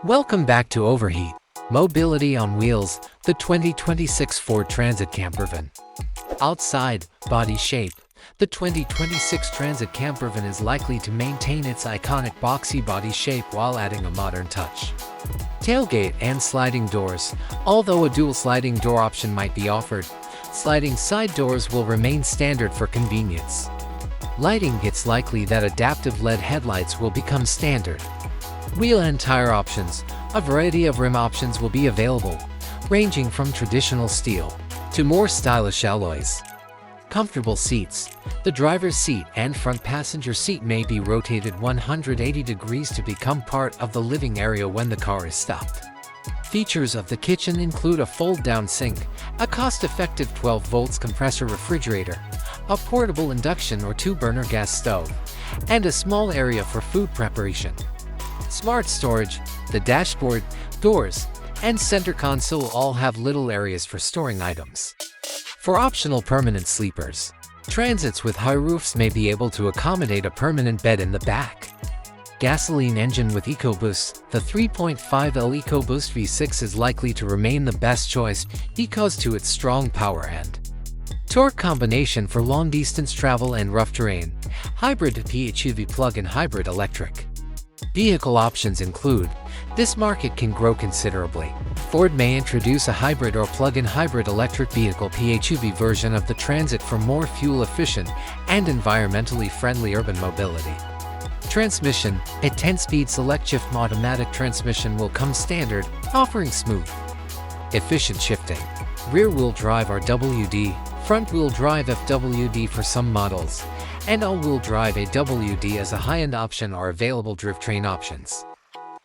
Welcome back to Overheat Mobility on Wheels, the 2026 Ford Transit Campervan. Outside body shape, the 2026 Transit Campervan is likely to maintain its iconic boxy body shape while adding a modern touch. Tailgate and sliding doors. Although a dual sliding door option might be offered, sliding side doors will remain standard for convenience. Lighting. It's likely that adaptive LED headlights will become standard. Wheel and tire options. A variety of rim options will be available, ranging from traditional steel to more stylish alloys. Comfortable seats. The driver's seat and front passenger seat may be rotated 180 degrees to become part of the living area when the car is stopped. Features of the kitchen include a fold-down sink, a cost-effective 12 volts compressor refrigerator, a portable induction or two-burner gas stove, and a small area for food preparation. Smart storage. The dashboard, doors, and center console all have little areas for storing items. For optional permanent sleepers, Transits with high roofs may be able to accommodate a permanent bed in the back. Gasoline engine with EcoBoost. The 3.5L EcoBoost V6 is likely to remain the best choice because to its strong power and torque combination for long-distance travel and rough terrain. Hybrid PHEV plug-in hybrid electric. Vehicle options include, this market can grow considerably. Ford may introduce a hybrid or plug-in hybrid electric vehicle PHEV version of the Transit for more fuel-efficient and environmentally friendly urban mobility. Transmission. A 10-speed SelectShift automatic transmission will come standard, offering smooth, efficient shifting. Rear-wheel drive RWD, front-wheel drive FWD for some models, and all-wheel drive AWD as a high-end option are available. Drivetrain options.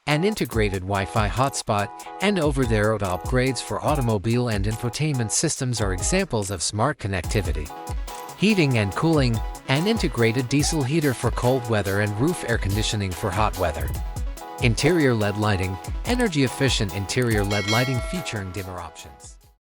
An integrated Wi-Fi hotspot and over-the-road upgrades for automobile and infotainment systems are examples of smart connectivity. Heating and cooling. An integrated diesel heater for cold weather and roof air conditioning for hot weather. Interior LED lighting. Energy-efficient interior LED lighting featuring dimmer options.